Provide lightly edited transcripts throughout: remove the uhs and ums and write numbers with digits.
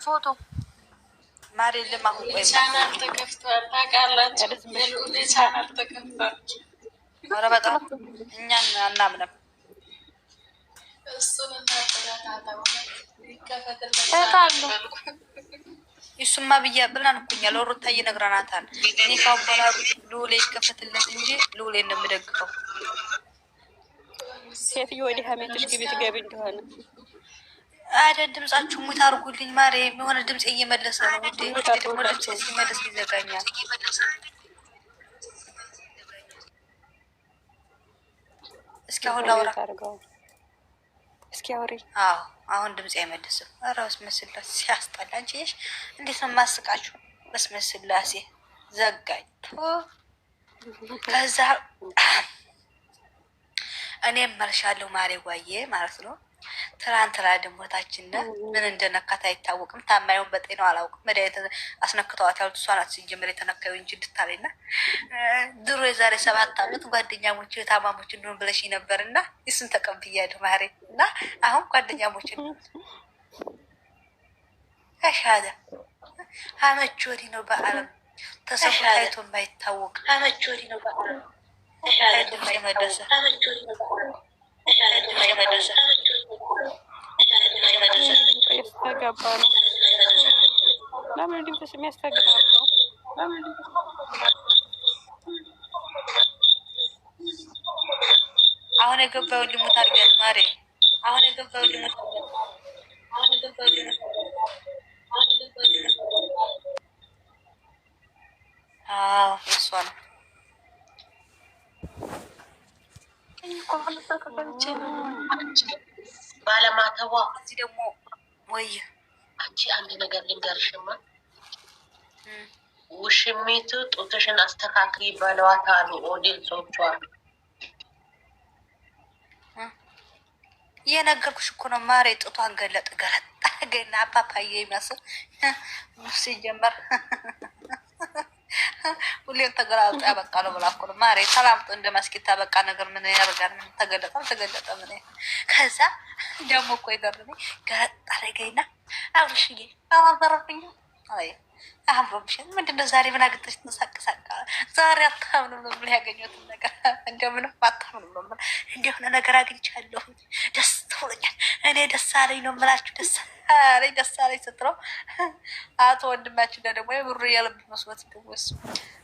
ፎቶ ማሬልም አሁን ቆይ ቻናል ተከፍቷል ታውቃላችሁ? የልዑል ቻናል ተከፍቷል። ኧረ በጣም እኛን አናምንም። እሱን እናበረታታው ይከፈትለት። እሱማ ብያ ብለን እኮኛ ለሩታዬ ነግረናታል። እኔ ካሁን በኋላ ልዑሌ ይከፈትለት እንጂ ልዑሌን ነው የምደግፈው። ሴትዮ ወዲህ ሀሜትሽ ግቢ ትገቢ እንደሆነ አይደል? ድምጻችሁ ሙት አድርጉልኝ። ማሬ የሆነ ድምጽ እየመለሰ ነው። ውዴ ደግሞ ድምጽ ሲመለስ ይዘጋኛል። እስኪ አሁን ላውራ። እስኪ አውሪ። አዎ አሁን ድምጽ አይመልስም። ኧረ በስመ ስላሴ ሲያስጠላ። አንቺ ነሽ እንዴት ነው የማስቃችሁ? በስመ ስላሴ ዘጋኝ። ከዛ እኔም መልሻለሁ ማሬ ጓዬ ማለት ነው። ትናንትና ድሞታችን ምን እንደነካት አይታወቅም። ታማዩን በጤናው አላውቅም። መድኃኒት አስነክተዋት ያሉት እሷ ናት። ሲጀምር የተነካዩ እንጂ እንድታለና ድሮ የዛሬ 7 ዓመት ጓደኛሞች ታማሞች እንደሆን ብለሽ ነበር እና እሱን ተቀብያለሁ ማሬ። እና አሁን ጓደኛሞች አሻደ አመች ወዲህ ነው በዓለም ተሰብቶ ታይቶ የማይታወቅ አመች ወዲህ ነው በዓለም መለሰ ያስተጋባ ነው። ለምን ድምፅሽ የሚያስተጋባው? አሁን የገባው ልሙት አድርገት ማሬ። አሁን የገባው ልሙት አዎ እሷ ነው። ባለማተቧ እዚህ ደግሞ ወይ አንቺ አንድ ነገር ልንገርሽማ፣ ውሽሚቱ ጡትሽን አስተካክሪ በለዋት አሉ ኦዲየንሶቿ። እየነገርኩሽ እኮ ነው ማሬ። ጡቷን ገለጥ ገለጥ ገና አፓፓዬ የሚያስብ ሲጀመር ሁሌም ተገላልጦ ያበቃ ነው ብላ እኮ ነው ማሬ። ተላምጦ እንደ ማስኬታ በቃ ነገር ምን ያደርጋል? ምን ተገለጠም ተገለጠ ምን። ከዛ ደግሞ እኮ ይገርመኝ ገለጥ አደረገኝና አብርሽዬ አላበረብኝ አይ አብሮብሽ ምንድነው ዛሬ ምን አግኝተሽ ተሳቅሳቃ? ዛሬ አታምንም ነው ብሎ ያገኘሁትን ነገር እንደምንም አታምንም ነው ብሎ እንደሆነ ነገር አግኝቻለሁ። ደስ ብሎኛል። እኔ ደስ አለኝ ነው የምላችሁ። ደስ አለኝ ደስ አለኝ ስትለው አቶ ወንድማችን ደግሞ የብሩ የልብ መስሎት ደግሞ እሱ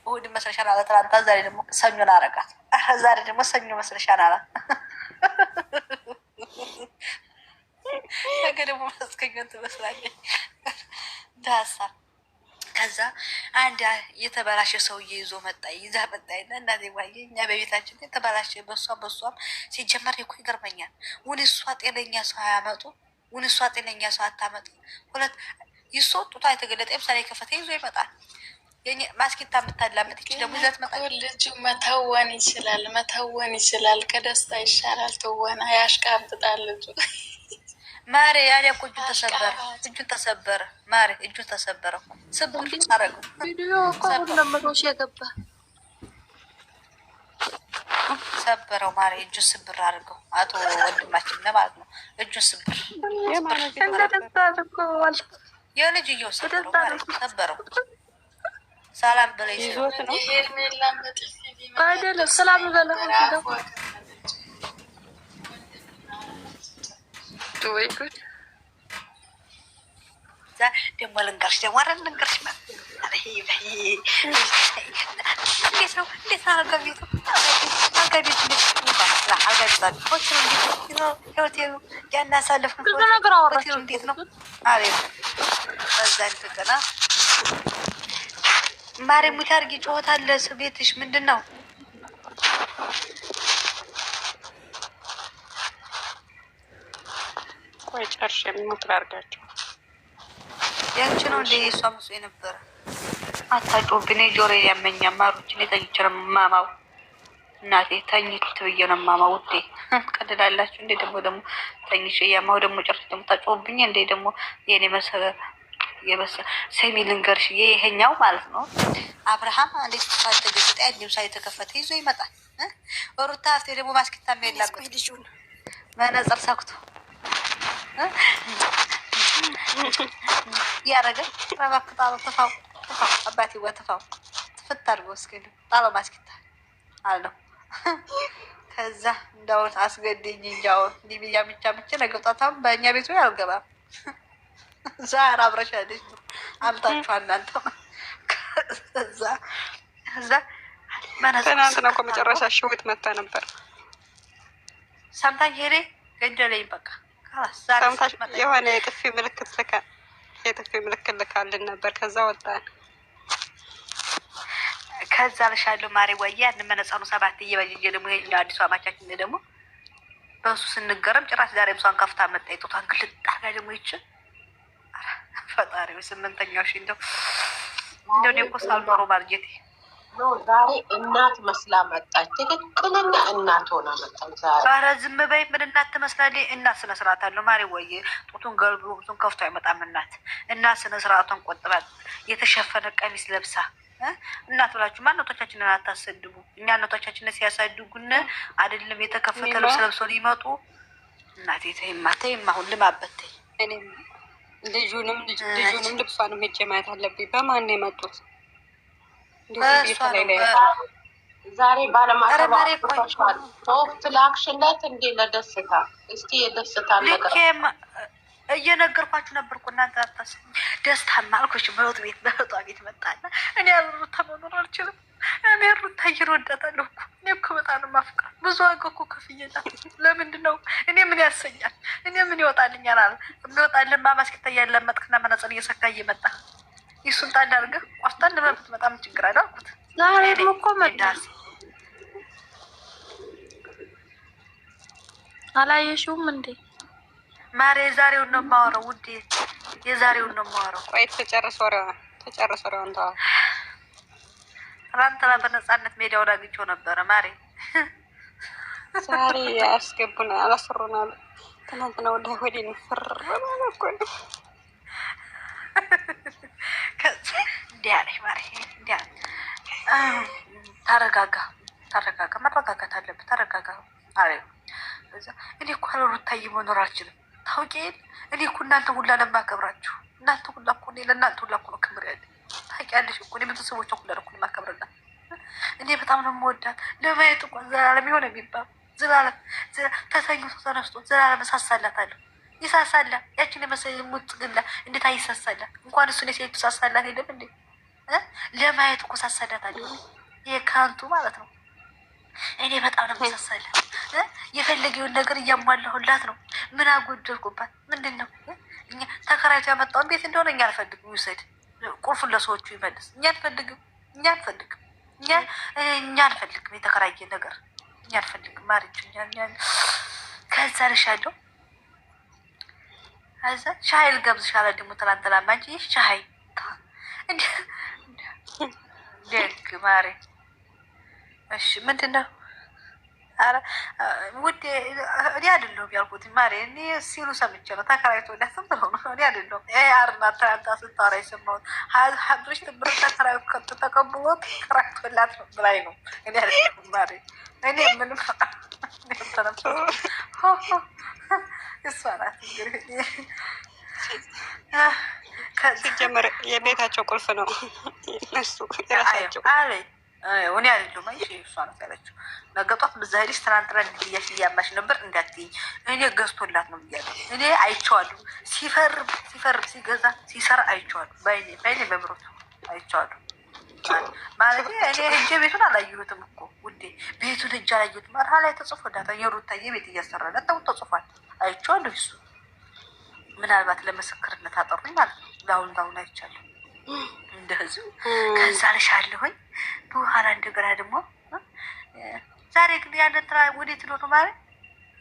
እሑድ መስለሻል አለ ትናንትና። ዛሬ ደግሞ ሰኞን አረጋት። ዛሬ ደግሞ ሰኞ መስለሻል አለ። ነገ ደግሞ ማስከኞን ትመስላለች ዳሳ። ከዛ አንድ የተበላሸ ሰውዬ ይዞ መጣ። ይዛ መጣይና እናቴ ዋየ እኛ በቤታችን የተበላሸ በሷም ሲጀመር እኮ ይገርመኛል። ውን እሷ ጤነኛ ሰው አያመጡ፣ ውን እሷ ጤነኛ ሰው አታመጡ። ሁለት ይሶጡታ የተገለጠ ምሳሌ ከፈተ ይዞ ይመጣል። ማስኬታ የምታላመጥ ይች ደግሞ ይዘት መጣ። ልጁ መተወን ይችላል። ከደስታ ይሻላል ትወና። ያሽቃብጣል ልጁ ማሬ። ያለ እኮ እጁን ተሰበረ ማሬ። እጁን ተሰበረ ስብር አረገው። ቪዲዮ እኮ ለመዶሽ የገባ ሰበረው ማሬ። እጁን ስብር አድርገው አቶ ወንድማችን ማለት ነው። እጁን ስብር የልጅየው ሰበረው ማሬ። ሰበረው ሰላም በላይ ይዞት ነው አይደለም። ሰላም በለው ወይ ጉድ። ደግሞ ልንገርሽ ደግሞ አረ ልንገርሽ እንዴት ነው አልጋቤቱ ህይወቴ ያናሳልፍ እንዴት ነው አሬ በዛ ንትቀና ማሬ ሙት አድርጊ። ጮኸት አለ ቤትሽ ምንድን ነው? ወይ ጨርሽ የሚሞክር አድርጋቸው ያንቺ ነው እንደ እሷ መስሎ የነበረ። አታጮብኝ፣ ጆሮ ያመኛ ማሮች እኔ ተኝቼ ነው የማማው። እናቴ ተኝት ብዬ ነው የማማው። ውዴ ቀድላላችሁ እንዴ? ደግሞ ተኝቼ እያማው ደግሞ ጨርሽ ደግሞ ታጮብኝ እንዴ? ደግሞ የኔ መሰለ ሰሚ ልንገርሽ፣ ይሄኛው ማለት ነው አብርሃም እንዴት ተፋተ ገጽታ ያለው ሳይ ተከፈተ ይዞ ይመጣል። ሩታ አፍቴ ደግሞ ማስኪታ የሚላበት ልጁን መነጽር ሰክቶ ያረገ ረባክ ጣለው ተፋው አባቴ ወተፋው ትፍት አድርጎ እስኪ ጣለው ማስኪታ አለው። ከዛ እንዳው አስገድኝ እንጃው ሊቢያ ምቻ ነገጣታም በእኛ ቤቱ አልገባም። ዛራ አብረሻለች አምጣችሁ እናንተ ከዛ ትናንትና እኮ መጨረሻ ሽውት መታ ነበር። ሰምታኝ ሄሬ ገንጀለኝ በቃ ሰምታሽ የሆነ የጥፊ ምልክት ልካልን ነበር። ከዛ ወጣን። ከዛ ልሻለሁ ማሬ ወያ እንመነጸኑ 7 እየበጀጀ ደግሞ ይሄኛው አዲሱ አማቻችን ደግሞ በሱ ስንገረም ጭራሽ ዛሬ ብሷን ከፍታ መጣ። ይጦታን ግልጥ አርጋ ደግሞ ይችል ፈጣሪው 8ኛው ሺ እንደው እኮ ሳልኖሮ ማርጀቴ ዛሬ እናት መስላ መጣች። ትክክለኛ እናት ሆና መጣች ዛሬ። ኧረ ዝም በይ። ምን እናት ትመስላለች? እናት ስነ ስርዓት አለው ማሪ ወይ ጡቱን ገልብሎ ብዙን ከፍቶ አይመጣም። እናት ስነ ስርዓቷን ቆጥባ የተሸፈነ ቀሚስ ለብሳ እናት ብላችሁ ማንነቶቻችንን አታሰድቡ። እኛ እናቶቻችንን ሲያሳድጉን አይደለም የተከፈተ ልብስ ለብሰው ሊመጡ እናቴ ተይማ አሁን ልማበት ልጁንም ልብሷንም ሄጄ ማየት አለብኝ። በማን ነው የመጡት? ዛሬ ባለማተባል ሶፍት ላክሽለት እንዴ ለደስታ እስቲ የደስታ ነገር እየነገርኳችሁ ነበርኩ። እናንተ አታስቡ። ደስታ ማልኮች በህጧ ቤት መጣና እኔ ሩታ መኖር አልችልም። እኔ ሩታ እየወዳታለሁ እኮ እኔ እኮ በጣም ማፍቃ ብዙ ዋጋ እኮ ከፍዬላት። ለምንድን ነው እኔ ምን ያሰኛል? እኔ ምን ይወጣልኛል? አለ የሚወጣልን ማማስኪታ ያለመጥክና መነጽር እየሰካ እየመጣ ይሱን ጣል አድርገህ ቆፍጣን ለመብት በጣም ችግር አለ አልኩት። ዛሬም እኮ መጣስ አላየሽውም እንዴ ማሬ? የዛሬውን ነው የማወራው ውዴ፣ የዛሬውን ነው የማወራው። ቆይ ተጨርሶ እንታ ትናንትና በነፃነት ሜዳውን አግኝቼው ነበረ ማሬ። ዛሬ ያስገቡና አላሰሩናል። ትናንትና ወደ ሆዴ ነው ፍር ማለት ነው። እንዲህ አለኝ ማሬ፣ እንዲህ አለኝ። ተረጋጋ፣ መረጋጋት አለብህ። ተረጋጋ አለ። እኔ እኮ ሩታዬ መኖር አልችልም። ታውቂ እኔ እኮ እናንተ ሁላ ለማከብራችሁ እናንተ ሁላ እኮ እኔ ለእናንተ ሁላ እኮ ነው ክብር ያለ። ታውቂያለሽ እኮ እኔ ቤተሰቦቿ ሁላ እኮ የማከብርላት እኔ በጣም ነው የምወዳት። ለማየት እኮ ዘላለም የሆነ የሚባል ዘላለም ተሰኝቶ ተነስቶ ዘላለም እሳሳላታለሁ። ይሳሳላ ያችን የመሰለ ሙጥ ግላ እንዴት አይሳሳላ? እንኳን እሱን የሴቱ ሳሳላት የለም እንዴ? ለማየት እኮ ሳሳላታለሁ። ይሄ ካንቱ ማለት ነው። እኔ በጣም ነው የምሳሳላት። የፈለገውን ነገር እያሟላሁላት ነው። ምን አጎደልኩባት? ምንድን ነው እኛ ተከራይቶ ያመጣውን ቤት እንደሆነ እኛ አልፈልግም። ይውሰድ፣ ቁልፉን ለሰዎቹ ይመልስ። እኛ አንፈልግም። የተከራየ ነገር እኛ አንፈልግም። ማሪች ከዛ ልሻለሁ። ከዛ ሻይ ልጋብዝሻለሁ ደግሞ ትናንትና ማንቺ ሻይ ደግ ማሬ። እሺ ምንድን ነው? ኧረ ውዴ እኔ አይደለሁም ያልኩት ማሬ። እኔ ሲሉ ሰምቼ ነው። ተከራይቶ እንዳትም ብለው ነው። እኔ አይደለሁም። አርና ትናንትና ስታወራ የሰማሁት ሀብሽ ብር ተከራዩ ተቀብሎ ተከራይቶላት ነው ብላኝ ነው። እኔ አይደለሁም ማሬ። እኔ ምንም እሷ ናት እንግዲህ ሲጀመር የቤታቸው ቁልፍ ነው እነሱ የራሳቸው አለኝ። እኔ አይደለሁም አይሽ እሷ ናት ያለችው። ነገ ጧት በዛ ሄደሽ ትናንትና እንድያሽ እያማሽ ነበር እንዳትይኝ። እኔ ገዝቶላት ነው ብያለሁ። እኔ አይቼዋለሁ። ሲፈርም ሲገዛ ሲሰራ አይቼዋለሁ። በአይኔ በምሮቱ አይቼዋለሁ ማለት እኔ ሄጄ ቤቱን አላየሁትም እኮ ውዴ። ቤቱን ሄጄ አላየሁትም። መርሃ ላይ ተጽፎላታል። የሩታዬ ቤት እያሰራላት ተጽፏል። አይቼዋለሁ። እሱ ምናልባት ለምስክርነት አጠሩኝ ማለት ነው። ለአሁን አይቻለሁ እንደዚሁ። ከዛ ልሻለሁኝ በኋላ እንደገና ደግሞ ዛሬ ግን ያለ እንትና ወዴት ነው ማለት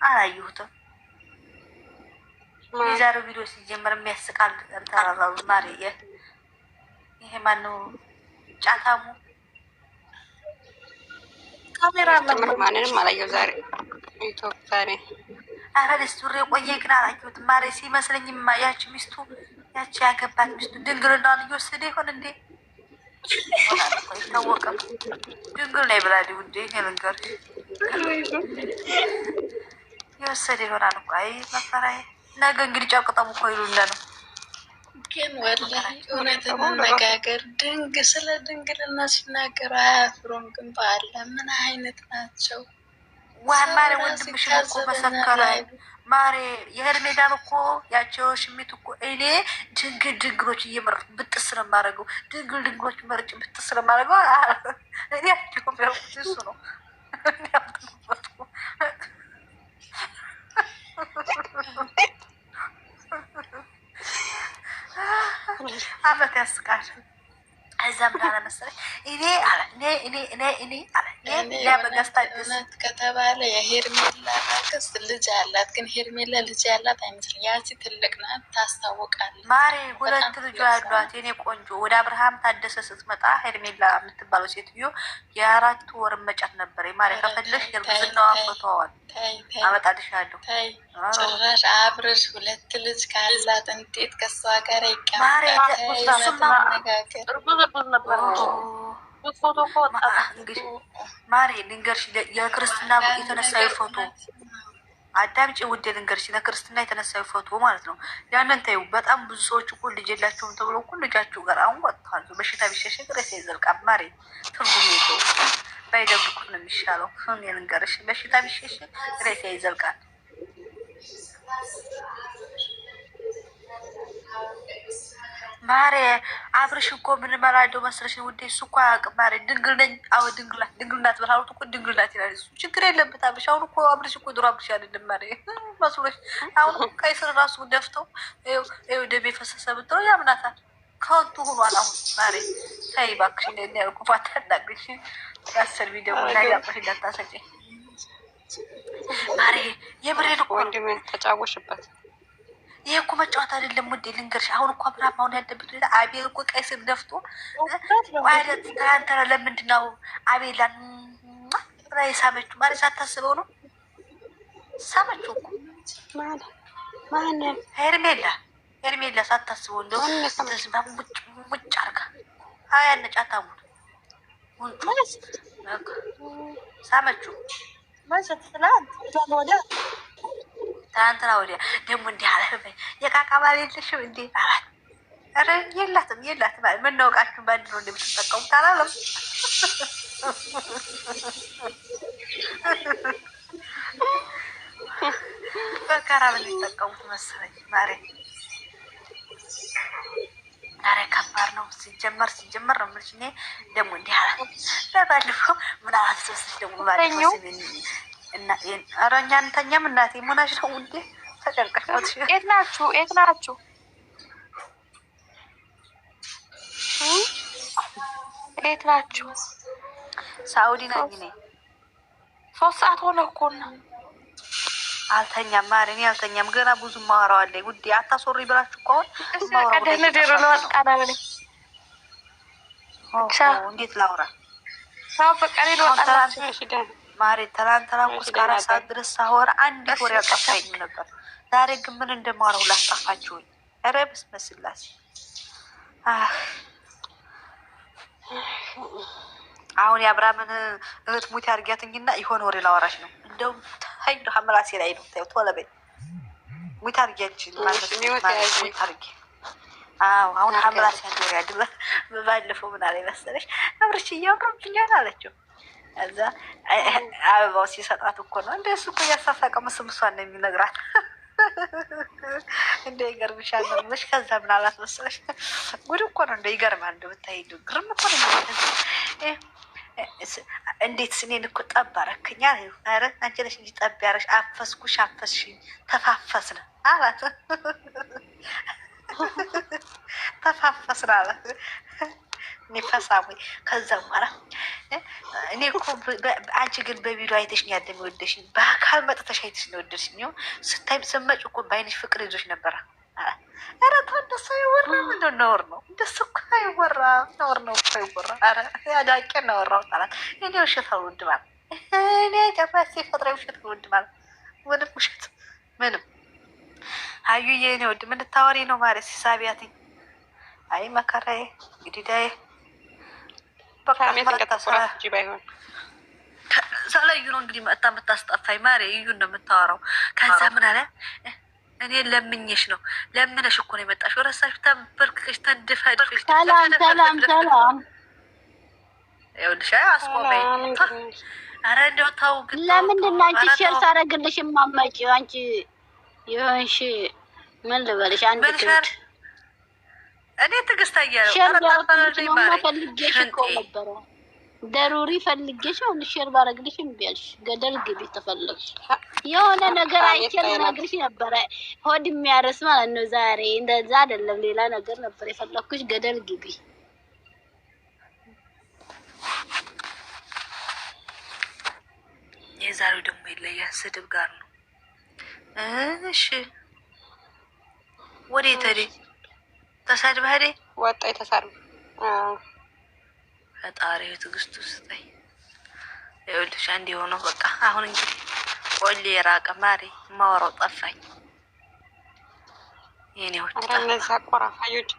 አላየሁትም። የዛሬው ቪዲዮ ሲጀመር የሚያስቃል ተራራው ማሪ። ይሄ ማነው ጫታሙ ካሜራ ማንንም አላየው ዛሬ ኢትዮጵያ ነኝ። ኧረ ደስቱሬ ቆየ ግን አላየሁትም ማሪ። ሲመስለኝ ያቺ ሚስቱ ያቺ ያገባት ሚስቱ ድንግልናዋን እየወሰደ ይሆን እንዴ? አይታወቅም። ድንግል ላይ ብላ ውዴ ነገር የወሰደ ይሆናል እኮ። አይ መፈራዬ ነገ እንግዲህ ጨርቅ ጠቡ እኮ ይሉለ ነው ግን ወላሂ እውነት መነጋገር ስለ ድንግልና ሲናገሩ አያፍሩም። ግን በአለ ምን አይነት ናቸው? ማሬ ወንድምሽ እኮ መሰከረ። ማሬ የሄርሜዳን እኮ ያቸው ሽሚት እኮ እኔ ድንግሎች እየመረጥኩ ብጥስ ነው የማደርገው። ድንግሎች መርጭ ብጥስ ነው የማደርገው። እኔ እሱ ነው አመት ያስቃል። እዛ ምን አለ መሰለኝ እኔ እውነት ከተባለ የሄርሜላ አክስት ልጅ አላት። ግን ሄርሜላ ልጅ ያላት አይመስልም። ያቺ ትልቅ ናት፣ ታስታውቃለች። ማሬ ሁለት ልጇ ያሏት የኔ ቆንጆ። ወደ አብርሃም ታደሰ ስትመጣ ሄርሜላ የምትባለው ሴትዮ የ4 ወር መጫት ነበር። ማሬ ከፈለሽ የእርግዝናዋ ፎቶዋል አመጣልሻለሁ። ጭራሽ አብረሽ 2 ልጅ ካላት እንዴት ከሷ ጋር ይቀመጣል? ማሬ ልንገርሽ፣ የክርስትና የተነሳዊ ፎቶ አዳምጪ ውዴ፣ ልንገርሽ፣ ለክርስትና የተነሳዊ ፎቶ ማለት ነው። ያንን ተይው። በጣም ብዙ ሰዎች እኮ ልጅ የላቸውም ተብሎ እኮ ልጃቸው ጋር አሁን ወጥተዋል። በሽታ ቢሸሸግ ሬሳ ይዘልቃል። ማሬ ትርጉም የለውም። ባይደብቁት ነው የሚሻለው። ልንገርሽ፣ በሽታ ቢሸሸግ ሬሳ ይዘልቃል። ማሬ አብርሽ እኮ ምን መላደው መስለሽ ውዴ? እሱ እኮ አያውቅም ማሬ። ድንግል ነኝ። አዎ ድንግልናት በላሉት እኮ ድንግልናት ይላል እሱ። ችግር የለበት አብርሽ። አሁን እኮ አብርሽ እኮ ድሮ አብርሽ አይደለም ማሬ መስሎሽ። አሁን ቀይ ስር ራሱ ደፍተው ደም የፈሰሰ ብትለው ያምናታል። ከወጡ ሆኗል አሁን ማሬ። ተይ እባክሽ ኩፋት ታዳግሽ። ያሰር ቪዲዮ ላይ ያቆሽ እንዳታሰጪ ማሬ። የምሬን እኮ ወንድሜን ተጫወሽበት። ይሄ እኮ መጫወት አይደለም ውዴ፣ ልንገርሽ። አሁን እኮ አብርሃም አሁን ያለበት ሁኔታ አቤል እኮ ቀይ ስር ደፍቶ ማለት ታንተራ። ለምንድን ነው አቤላን ላይ ሳመችው? ማለት ሳታስበው ነው ሳመችው እኮ ማንን? ሄርሜላ ሳታስበው እንደው ተስባ ሙጭ አርጋ ያነጫታሙት ሙንጩ ሳመችው ትናንትና ወዲያ ደግሞ እንዲህ አለ። የቃቃ ባል የለሽም እንዴ አላት። ኧረ የላትም ምናውቃችሁ በአንድ ነው እንደምትጠቀሙት አላለም። በጋራ ምን ሊጠቀሙት መሰለኝ ማሬ። ኧረ ከባድ ነው። ሲጀመር ነው የምልሽ። እኔ ደግሞ እንዲህ አላት። በባለፈው ምን አላት ሶስት ደግሞ ባለፈው እና ኧረ እኛ እንተኛም እናቴ ሙናሽ ነው እንዴ? ተጨንቀሽ ነው። የት ናችሁ? ሳኡዲ ነኝ እኔ። 3 ሰዓት ሆነ እኮ ነው። አልተኛም ማሬ፣ እኔ አልተኛም ገና ብዙ ማወራው አለኝ ውዴ። አታሶሪ ብላችሁ እኮ አሁን እንዴት ላውራ ማሬ? ትናንትና እኮ እስከ 4 ሰዓት ድረስ ሳወራ አንድ ወሬ ያልጠፋኝ ነበር። ዛሬ ግን ምን እንደማወራው ላስጠፋችሁኝ። ኧረ በስመ ስላሴ። አሁን የአብርሃምን እህት ሙት ያርጊያትኝና የሆነ ወሬ ላወራሽ ነው። እንደውም ታይ ሐምራሴ ላይ ነው ታዩ። ቶሎ በይ ሙት አርጊያችን ማለት ሙት አርጊ። አሁን ሐምራሴ ወሬ አይደለ። ባለፈው ምን አለ መሰለሽ? አብርሽ እያወራብኛል አለችው። እዛ አበባው ሲሰጣት እኮ ነው እንደሱ እኮ እያሳሳቀ ምስምሷን ነው የሚነግራት። እንደ ይገርምሻል ነው ምሽ። ከዛ ምን አላት መሰለሽ? ጉድ እኮ ነው እንደ ይገርማል። እንደ ብታይ ግርም እኮ ነው። እንዴት ስኔን እኮ ጠብ አረክኛ። ኧረ አንቺ ነሽ እንጂ ጠብ ያረሽ። አፈስኩሽ፣ አፈስሽኝ፣ ተፋፈስን አላት። ተፋፈስን አላት። ፈሳሙ። ከዛ በኋላ እኔ እኮ አንቺ ግን በቪዲዮ አይተሽኝ ያለ የሚወደሽኝ በአካል መጥተሽ አይተሽ ነው የወደድሽኝ። ስታይ ስመጭ እኮ በአይንሽ ፍቅር ይዞሽ ነበረ። ኧረ ተው እንደሱ አይወራ። ምንድን ነውር ነው? እንደሱ እኮ አይወራ። ነውር ነው እኮ አይወራ። ኧረ አዳቄ እናወራው አላት። እኔ ውሸት አልወድም አለ። እኔ ጨራሽ ሲፈጥረ ውሸት አልወድም አለ። ምንም ውሸት ምንም። አዩዬ እኔ ወድ ምን ልታወሪ ነው ማለት ሲሳቢያትኝ። አይ መከራዬ ግዲዳዬ ሰላዩ ነው እንግዲህ መጣ የምታስጠፋኝ ማሬ። እዩን ነው የምታወራው። ከዛ ምን አለ እኔ ለምኜሽ ነው ለምነሽ እኮ ነው የመጣሽው። ረሳሽ? ተንበርክከሽ ተንድፈሽ ሰላም ሰላም ሰላም። ይኸውልሽ አስቆመኝ። ኧረ እንደው ተው ግን ለምንድን ነው አንቺ ሼር ሳደርግልሽ የማመጪው? አንቺ ይሆንሽ ምን ልበልሽ? አንድ ትንሽ እኔ ትዕግስት አያለው ሼር ባረግልሽ ነው ፈልጌሽ እኮ ነበረ። ደሩሪ ፈልጌሽ ነው ሼር ባረግልሽ እምቢ አልሽ። ገደል ግቢ ተፈለግሽ። የሆነ ነገር አይቼ ልነግርሽ ነበረ። ሆድ የሚያረስ ማለት ነው። ዛሬ እንደዛ አይደለም ሌላ ነገር ነበር የፈለኩሽ። ገደል ግቢ። የዛሬው ደግሞ ይለያል። ስድብ ጋር ነው። እሺ ወዴት ሄደ? ተሳድበህ ሄደ? ወጣ የተሳር ፈጣሪ ትዕግስቱ ስጠኝ። ይኸውልሽ አንድ የሆነው በቃ አሁን እንግዲህ ቆሌ የራቀ ማሬ ማወራው ጠፋኝ። የኔዎች እነዛ ቆራፋዮች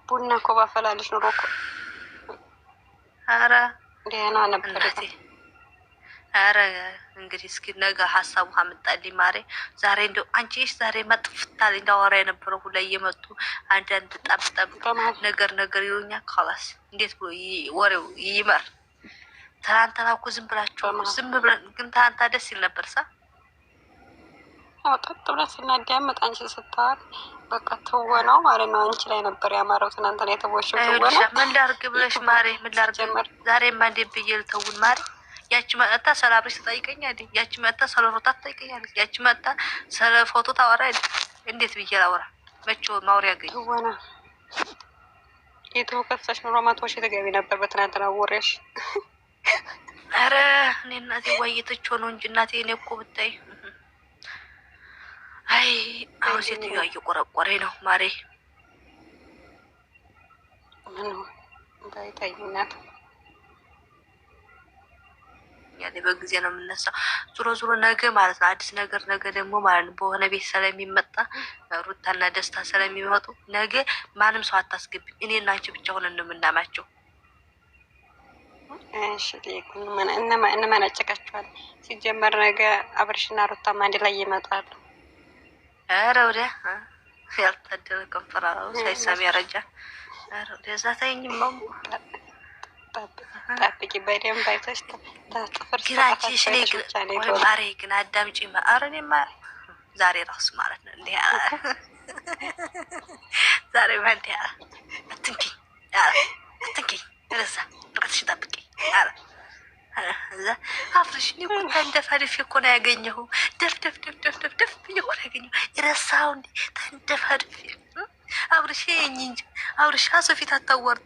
ቡና እኮ ባፈላልሽ ኑሮ እኮ ኧረ ደህና ነበር። ኧረ እንግዲህ እስኪ ነገ ሀሳቡ አመጣልኝ ማሬ። ዛሬ እንደው አንቺስ ዛሬ መጥፍታል እንዳወራ የነበረው ሁላ እየመጡ አንዳንድ ጠብጠብ ነገር ይሉኛል። ካላስ እንዴት ብሎ ወሬው ይመር። ትናንትና እኮ ዝም ብላችሁ ዝም ብለን ግን ትናንትና ደስ ይል ነበር። ያው ጠጥ ብለን ስናዳምጥ አንቺ ስታወሪ በቃ ትወናው ማለት ነው አንቺ ላይ ነበር ያማረው። ትናንትና የተወሽው ትወና ምን ላድርግ ብለሽ ማሬ ምን ላድርግ ዛሬማ እንዴት ብዬ ልተውን ማሬ። ያቺ መጣ ስለ አብሬሽ ትጠይቀኛለች። ያቺ መጣ ስለ ሮታ ትጠይቀኛለች። ያቺ መጣ ስለ ፎቶ ታወራለች። እንዴት ብዬ ላውራ? መቼው ማውሪያ ያገኝ ትወና የተወከሰሽ ኑሮ 100 ሺህ ትገቢ ነበር በትናንትና ወሬሽ። ኧረ እኔ እናቴ ዋይተች ሆኖ እንጂ እናቴ እኔ እኮ ብታይ አይ አሁን ሴትዮዋ እየቆረቆረኝ ነው ማሬ። ምን ባይታይናት ያኔ በጊዜ ነው የምነሳው። ዙሮ ነገ ማለት ነው አዲስ ነገር ነገ ደግሞ ማለት ነው በሆነ ቤት ስለሚመጣ ሩታና ደስታ ስለሚመጡ ነገ ማንም ሰው አታስገቢ። እኔና አንቺ ብቻ ሆነን ነው የምናማቸው። እሺ እነማን አጨቃቸዋል? ሲጀመር ነገ አብርሽና ሩታማ አንድ ላይ ይመጣሉ። ኧረ ወዲያ ያልታደረ ከንፈራራው ሳይሳም ያረጃል። ኧረ ወዲያ እዛ ተይኝማ ጠብቂ በደንብ አይተሽ ተጥፍር ግራችሽ ላይ ወይ ማሬ ግን አዳምጪ። ኧረ እኔማ ዛሬ ራሱ ማለት ነው እንዴ ዛሬ ማለት ያ አትንኪኝ አትንኪኝ ረሳ ርቀትሽ ጠብቂ። ኧረ እዛ አፍርሽ እኔ እኮ ተንደፋድፌ እኮ ነው ያገኘሁ። ደፍ ብዬ እኮ ነው ያገኘሁ። ረሳኸው እንዴ ተንደፋድፌ አብርሽ እንጂ አብርሽ ሶፊት አታዋርድ